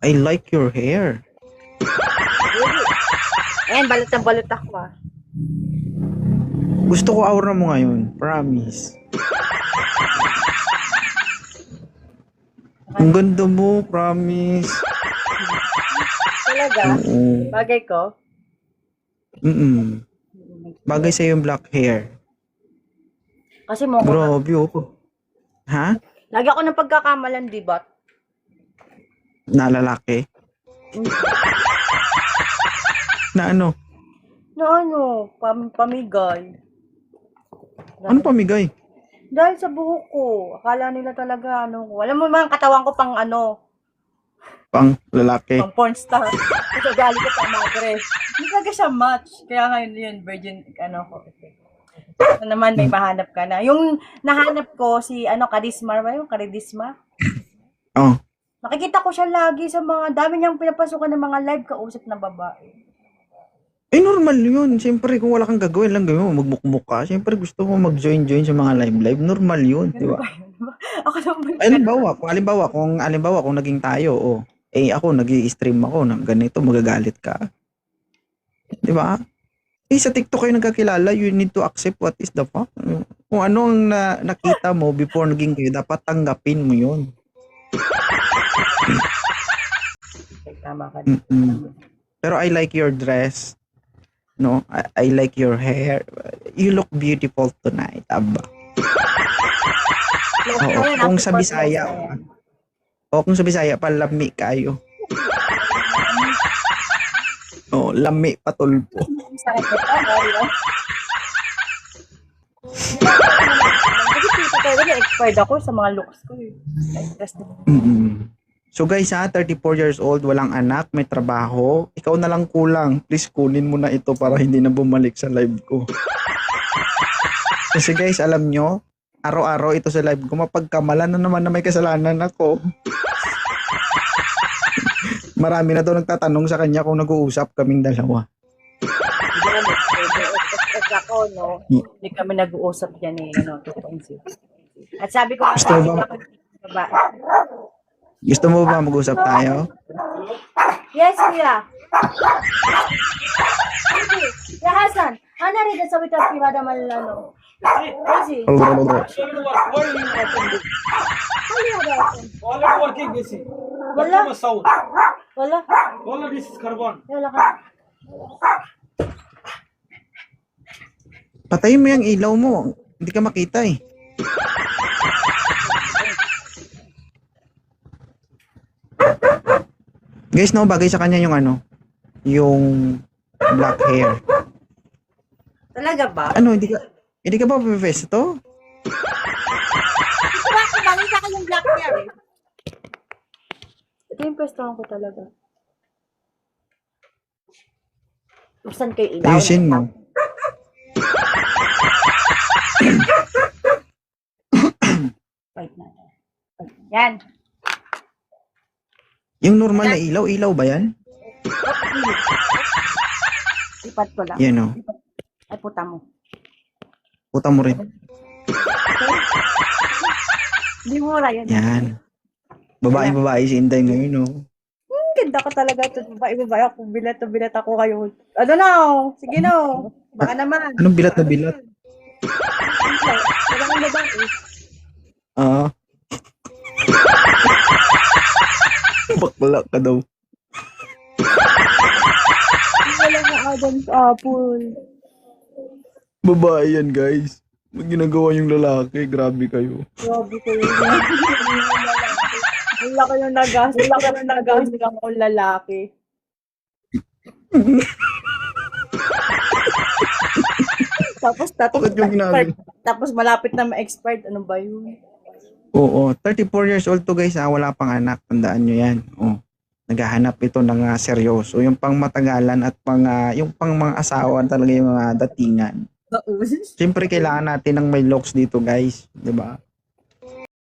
I like your hair. Ayan, balot na balot ako ah. Gusto ko aura mo ngayon. Promise. Ang ganda mo, promise. Talaga? Oo. Bagay ko? Bagay sa yung black hair. Kasi mo ko. Grabe oh. Ha? Lagi ako ng pagkakamalan, di ba? Na lalaki? Na ano? Na ano, pamigay. Ano pamigay? Dahil sa buhok ko. Akala nila talaga, ano ko. Alam mo man, katawan ko pang ano, Pang lalaki. pang porn star. Kasi gali ko pang madre. Hindi talaga siya match. Kaya ngayon yun, virgin, ano ko. Ano naman, may mahanap ka na. Yung nahanap ko, si, ano, Karisma ba yung Karidisma? Oh. Nakikita ko siya lagi sa mga, dami niyang pinapasukan ng mga live kausap na babae. Eh, normal yun. Siyempre, kung wala kang gagawin lang gawin mo, magmukmuk ka. Siyempre, gusto mo mag-join-join sa mga live-live. Normal yun, di ba? Ako naman. Ay, halimbawa, kung naging tayo, ako, nag-i-stream ako ng ganito, magagalit ka. Di ba? Eh, sa TikTok kayo nagkakilala, you need to accept what is the fact. Kung ano ang nakita mo before naging kayo, dapat tanggapin mo yun. Tama ka. Pero I like your dress. No, I like your hair. You look beautiful tonight, aba. Oo, kung sa Bisaya, kung sa Bisaya pa, lami kayo. Oh, lami patulpo. Kasi expired ako sa mga looks ko eh. So guys 34 years old, walang anak, may trabaho. Ikaw na lang kulang. Please kunin mo na ito para hindi na bumalik sa live ko. Kasi guys, alam nyo, araw-araw ito sa live ko, mapagkamalan na naman na may kasalanan ako. Marami na daw nagtatanong sa kanya kung nag-uusap kaming dalawa. Ako, no? Hindi kami nag-uusap yan eh. Ano, at sabi ko, Gusto mo ba mag-usap tayo? Yes, kuya. Ya Hasan, ana rin sa witas privada malano. Kasi, wala. Wala. Wala, this is carbon. Wala ka. Patayin mo yung ilaw mo. Hindi ka makita eh. Guys, no, bagay sa kanya yung ano, yung black hair. Talaga ba? Ano, hindi ka ba pesto? Bakit nakita ko yung black hair eh? Ito yung pwestuhan ko talaga. Saan kayo ilaw? Ayusin mo. Wait na. Yan. Yung normal na ilaw, ilaw ba yan? Ipat ko lang. Yan o. Ay, puta mo. Puta mo rin. Hindi mura yan. Yan. Babae si Inday ngayon o. Ganda ka talaga ito. Babae ako. Bilat ako kayo. Ano na? Sige na. Baka naman. Anong bilat na bilat? Walang babae. Ah. Bakla ka daw. Wala na Adam's apple. Babae yan, guys. Mag ginagawa yung lalaki. Grabe kayo. Grabe ko yun. Ang laki yung nagas. Hindi ka mo lalaki. Bakit yung ginagawa? Tapos malapit na ma-expired. Ano ba yun? Oo. 34 years old to, guys. Wala pang anak. Tandaan nyo yan. Naghahanap ito ng seryoso. Yung pang matagalan at yung pang mga asawa talaga yung mga datingan. Siyempre, kailangan natin ng may looks dito, guys. Diba?